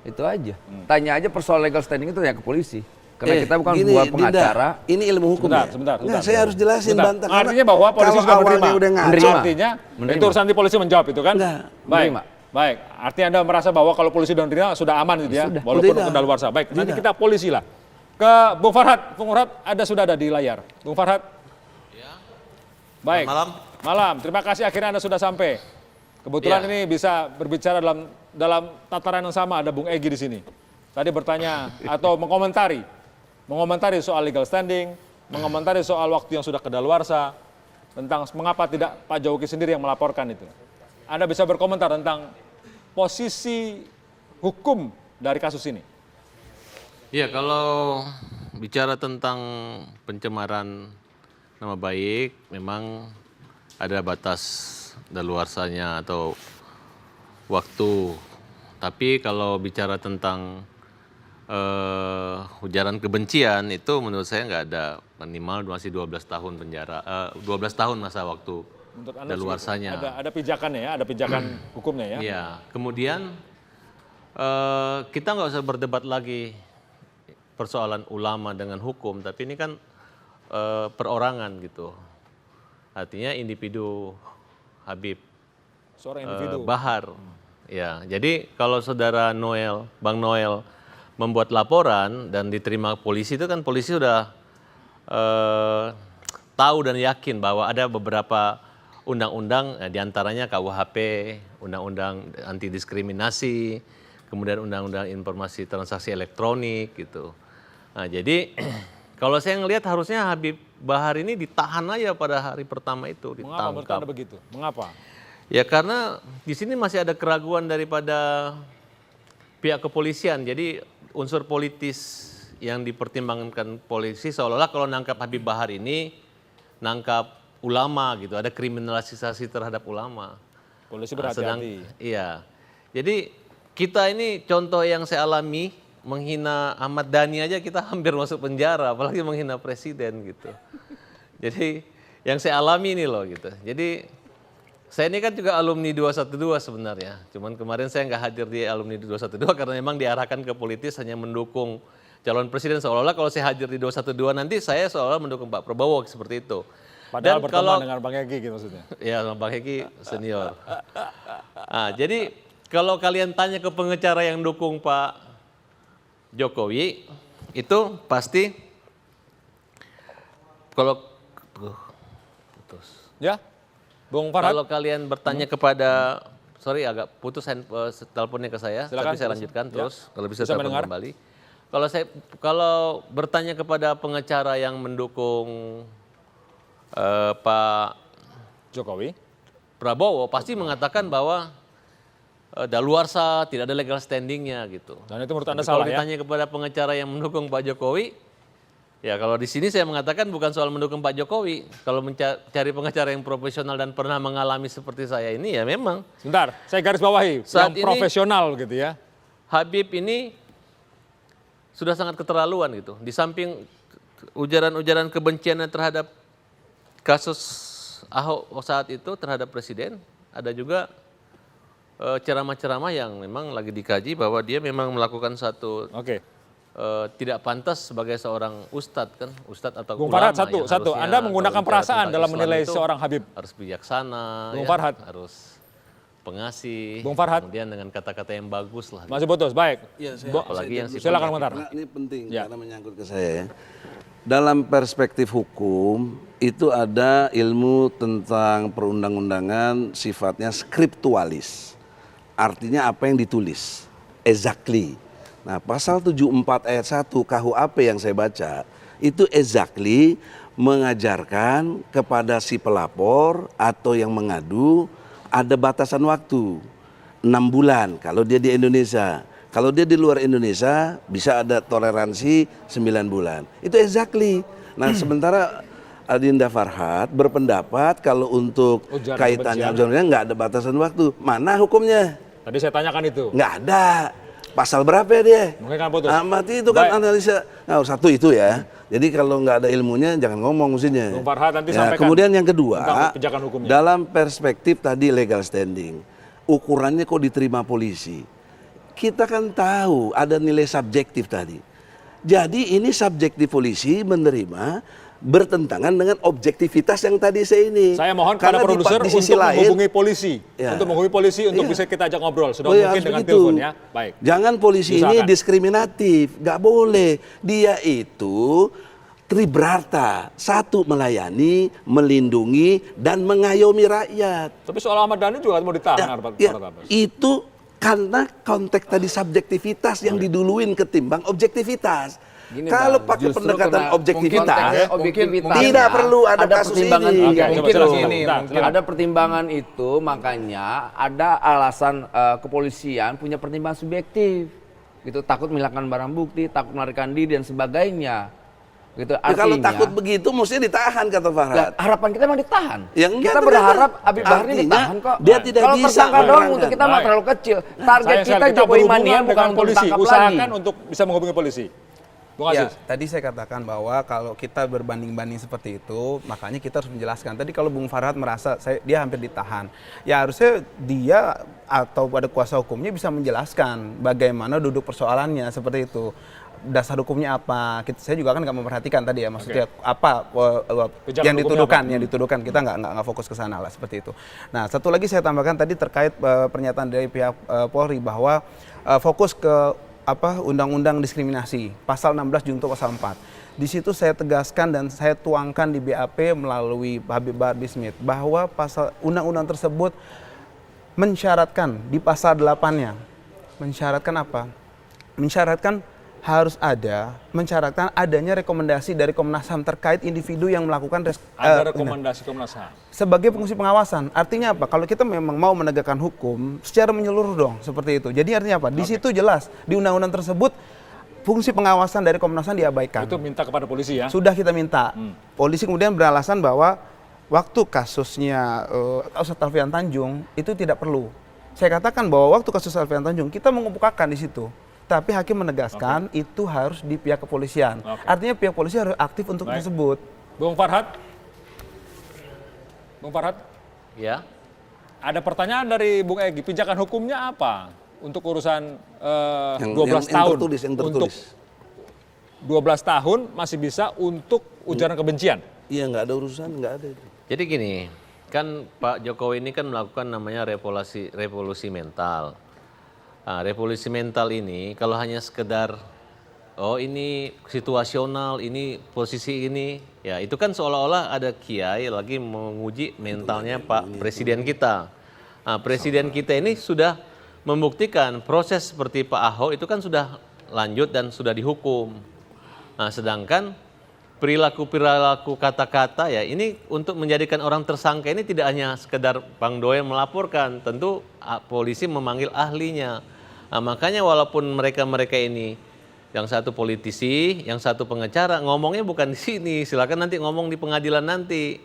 Itu aja. Tanya aja persoalan legal standing itu ya ke polisi. Karena kita bukan gini, buat pengacara. Dinda, ini ilmu hukum Sebentar. Nggak, saya harus jelasin bantah. Artinya bahwa polisi kalau sudah awalnya udah menerima. ngaco. Artinya itu urusan di polisi menjawab itu kan? Enggak. Baik. Artinya Anda merasa bahwa kalau polisi sudah menerima sudah aman gitu ya, walaupun kedaluarsa. Baik, nanti kita polisi lah. Ke Bung Farhad. Bung Farhad sudah ada di layar. Bung Farhad. Ya. Baik. Malam. Terima kasih akhirnya Anda sudah sampai. Kebetulan ini bisa berbicara dalam tataran yang sama, ada Bung Egy di sini. Tadi bertanya atau mengomentari soal legal standing, mengomentari soal waktu yang sudah kedaluarsa, tentang mengapa tidak Pak Jokowi sendiri yang melaporkan itu. Anda bisa berkomentar tentang posisi hukum dari kasus ini. Ya, kalau bicara tentang pencemaran nama baik, memang ada batas daluarsanya atau waktu. Tapi kalau bicara tentang ujaran kebencian itu menurut saya nggak ada, minimal masih 12 tahun penjara, 12 tahun masa waktu daluarsanya. Ada pijakannya ya, ada pijakan hukumnya ya. Iya, kemudian kita nggak usah berdebat lagi persoalan ulama dengan hukum, tapi ini kan perorangan gitu. Artinya individu Habib seorang individu. Bahar. Ya, jadi kalau saudara Bang Noel membuat laporan dan diterima polisi, itu kan polisi sudah tahu dan yakin bahwa ada beberapa undang-undang, diantaranya KUHP, undang-undang anti diskriminasi, kemudian undang-undang informasi transaksi elektronik gitu. Nah, jadi kalau saya ngelihat harusnya Habib Bahar ini ditahan aja pada hari pertama itu, Mengapa menurut ditangkap. Anda begitu? Mengapa? Ya karena di sini masih ada keraguan daripada pihak kepolisian. Jadi unsur politis yang dipertimbangkan polisi seolah-olah kalau nangkap Habib Bahar ini nangkap ulama gitu, ada kriminalisasi terhadap ulama. Polisi berhati-hati. Iya. Jadi kita ini contoh yang saya alami, menghina Ahmad Dhani aja kita hampir masuk penjara, apalagi menghina presiden gitu. Jadi yang saya alami ini loh gitu. Jadi saya ini kan juga alumni 212 sebenarnya. Cuman kemarin saya nggak hadir di alumni 212 karena memang diarahkan ke politis hanya mendukung calon presiden, seolah-olah kalau saya hadir di 212 nanti saya seolah mendukung Pak Prabowo seperti itu. Padahal Dan berteman dengan Bang Egy gitu maksudnya. Ya, Bang Egy senior. Nah, jadi kalau kalian tanya ke pengacara yang dukung Pak Jokowi, itu pasti kalau putus. Ya, Bung Farhad. Kalau kalian bertanya kepada, sorry agak putus teleponnya ke saya, Silakan, tapi saya lanjutkan terus. Kalau bisa Bisa telepon mendengar? kembali. Kalau bertanya kepada pengacara yang mendukung Pak Jokowi. Prabowo, pasti mengatakan bahwa daluarsa tidak ada legal standingnya gitu. Dan itu menurut Anda Tapi salah kalau ya? ditanya kepada pengacara yang mendukung Pak Jokowi, ya kalau di sini saya mengatakan bukan soal mendukung Pak Jokowi. Kalau mencari pengacara yang profesional dan pernah mengalami seperti saya ini, ya memang. Sebentar, saya garis bawahi. Saat yang ini- profesional gitu ya. Habib ini sudah sangat keterlaluan gitu. Di samping ujaran-ujaran kebenciannya terhadap kasus Ahok saat itu terhadap presiden, ada juga ceramah-ceramah yang memang lagi dikaji bahwa dia memang melakukan satu Oke. tidak pantas sebagai seorang ustadz kan, ustadz atau Bung ulama Farhad, satu. yang harusnya Anda menggunakan kalau bicara perasaan tentang dalam Islam menilai itu seorang Habib. harus bijaksana, Bung Farhad. harus pengasih, Bung Farhad. kemudian dengan kata-kata yang bagus lah. Masih putus, baik. Ya, Apalagi yang Silakan komentar. Karena ini penting Ya. karena menyangkut ke saya ya. Dalam perspektif hukum itu ada ilmu tentang perundang-undangan sifatnya skriptualis. Artinya apa yang ditulis, exactly. Nah, pasal 74 ayat 1 KUHP yang saya baca itu exactly mengajarkan kepada si pelapor atau yang mengadu ada batasan waktu 6 bulan kalau dia di Indonesia. Kalau dia di luar Indonesia bisa ada toleransi 9 bulan. Itu exactly. Nah, sementara Adinda Farhad berpendapat kalau untuk Ujaran kaitannya kebencian. ujarannya nggak ada batasan waktu. Mana hukumnya? Tadi saya tanyakan itu. Nggak ada. Pasal berapa ya dia? Mungkin kan putus. Mati itu kan Baik. analisa. Nah, satu itu ya. Jadi kalau nggak ada ilmunya jangan ngomong mestinya. Bung Farhad nanti Ya, sampaikan kemudian yang kedua, tentang pijakan hukumnya. dalam perspektif tadi legal standing, ukurannya kok diterima polisi. kita kan tahu ada nilai subjektif tadi. Jadi ini subjektif polisi menerima bertentangan dengan objektivitas yang tadi Saya mohon kepada produser untuk menghubungi polisi, untuk bisa kita ajak ngobrol. Sudah mungkin dengan telepon ya. Baik. Jangan polisi ini diskriminatif, nggak boleh. Dia itu tribrata, satu melayani, melindungi dan mengayomi rakyat. Tapi soal Ahmad Dhani juga mau ditahan. Itu karena konteks tadi subjektivitas yang diduluin ketimbang objektivitas. Gini, kalau Bang, pakai justru pendekatan kena objektivitas, objektivitasnya, tidak perlu ada kasus pertimbangan ini. Mungkin ada pertimbangan itu, makanya ada alasan kepolisian punya pertimbangan subjektif. Gitu, takut menghilangkan barang bukti, takut melarikan diri dan sebagainya. Gitu, Ya, kalau takut begitu mestinya ditahan, kata Farhad. Harapan kita memang ditahan. Ya, enggak, kita berharap Habib Bahar ini artinya ditahan kok. dia tidak kalau bisa tersangka doang menerangkan. untuk kita mah terlalu kecil. Target kita Jokowi berhubungan Mania bukan dengan untuk polisi. ditangkap Usahakan lagi. untuk bisa menghubungi polisi. Bung Ya, Aziz. tadi saya katakan bahwa kalau kita berbanding-banding seperti itu, makanya kita harus menjelaskan. Tadi kalau Bung Farhad merasa dia hampir ditahan, ya harusnya dia atau pada kuasa hukumnya bisa menjelaskan bagaimana duduk persoalannya seperti itu. Dasar hukumnya apa? Saya juga kan nggak memperhatikan tadi ya, maksudnya apa yang dituduhkan, kita nggak fokus ke sana lah seperti itu. Nah, satu lagi saya tambahkan tadi terkait pernyataan dari pihak Polri bahwa fokus ke undang-undang diskriminasi, pasal 16 junto pasal 4. Di situ saya tegaskan dan saya tuangkan di BAP melalui Habib Bahar Smith bahwa pasal undang-undang tersebut mensyaratkan di pasal 8-nya. Mensyaratkan apa? Mensyaratkan harus mensyaratkan adanya rekomendasi dari Komnas HAM terkait individu yang melakukan ada rekomendasi Komnas HAM sebagai fungsi pengawasan. Artinya apa? Kalau kita memang mau menegakkan hukum secara menyeluruh dong, seperti itu. Jadi artinya apa? Di situ jelas di undang-undang tersebut fungsi pengawasan dari Komnas HAM diabaikan. itu minta kepada polisi ya. Sudah kita minta. Polisi kemudian beralasan bahwa waktu kasusnya Ustadz Alfian Tanjung itu tidak perlu. Saya katakan bahwa waktu kasus Alfian Tanjung kita mengemukakan di situ. Tapi hakim menegaskan itu harus di pihak kepolisian. Artinya pihak polisi harus aktif untuk tersebut. Bung Farhad. Ya. Ada pertanyaan dari Bung Egy. Pijakan hukumnya apa untuk urusan 12 yang tahun? tertulis. Untuk 12 tahun masih bisa untuk ujaran kebencian. Iya, nggak ada urusan, nggak ada. Jadi gini, kan Pak Jokowi ini kan melakukan namanya revolusi mental. Nah, revolusi mental ini kalau hanya sekedar ini situasional, ini posisi ini, ya itu kan seolah-olah ada kiai lagi menguji mentalnya Pak Presiden kita. Nah, Presiden kita ini sudah membuktikan proses seperti Pak Ahok itu kan sudah lanjut dan sudah dihukum. Nah, sedangkan perilaku kata-kata ya ini untuk menjadikan orang tersangka ini tidak hanya sekedar Bang Doyen melaporkan, tentu polisi memanggil ahlinya. Nah, makanya walaupun mereka ini yang satu politisi, yang satu pengacara, ngomongnya bukan di sini, silakan nanti ngomong di pengadilan nanti.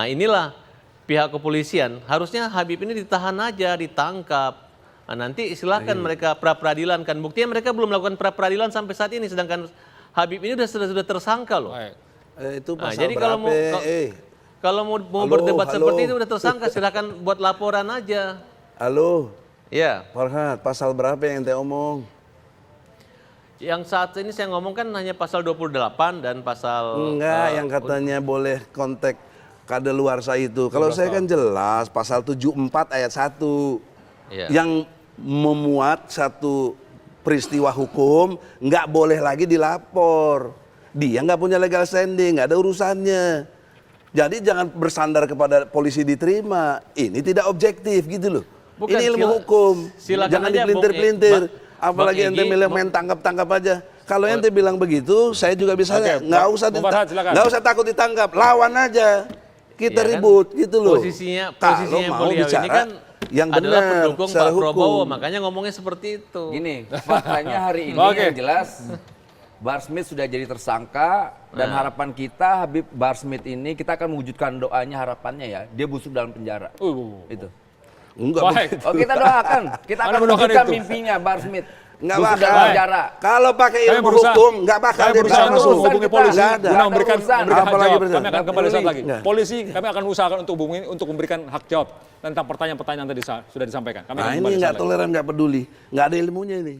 Nah, inilah pihak kepolisian, harusnya Habib ini ditahan aja, ditangkap. Nah, nanti silakan mereka pra-peradilan kan. Buktinya mereka belum melakukan pra-peradilan sampai saat ini, sedangkan Habib ini sudah tersangka loh. Itu Nah, pasal jadi kalau mau berdebat seperti itu udah tersangka, silakan buat laporan aja. Halo. Ya. Farhad, pasal berapa yang ente omong? Yang saat ini saya ngomong kan hanya pasal 28 dan pasal... Enggak, yang katanya boleh kontak kadaluarsa itu. Kalau saya kan jelas pasal 74 ayat 1. Ya. Yang memuat satu peristiwa hukum nggak boleh lagi dilapor. Dia nggak punya legal standing, nggak ada urusannya. Jadi jangan bersandar kepada polisi diterima. Ini tidak objektif gitu loh. Bukan, ini ilmu hukum. Jangan dipelintir-pelintir. Apalagi ente main tangkap-tangkap aja. Kalau ente bilang begitu, saya juga bisa nggak usah takut ditangkap, lawan aja. Kita ribut gitu loh. Posisinya mau beliau bicara ini kan yang adalah benar pendukung secara Pak Prabowo, hukum. makanya ngomongnya seperti itu. Gini, faktanya hari ini yang jelas Bahar Smith sudah jadi tersangka dan harapan kita Habib Bahar Smith ini kita akan mewujudkan doanya, harapannya ya dia busuk dalam penjara. Itu. Enggak. Baik. Oh, kita doakan. Kita akan mendoakan mewujudkan itu? mimpinya Bahar Smith. Nggak Busuk bakal. dalam penjara. Kalau pakai Kami ilmu berusaha- hukum, nggak bakal Kami dia berusaha bisa untuk masuk. urusan menghubungi kita. polisi Nggak ada. guna memberikan Urusan. hak Apalagi jawab. presiden. Kami akan kembali saat lagi. Nggak. Polisi, kami akan usahakan untuk hubungi untuk memberikan hak jawab tentang pertanyaan-pertanyaan yang tadi sudah disampaikan. Kami akan Nah kembali ini saat nggak lagi. toleran, nggak peduli, nggak ada ilmunya ini.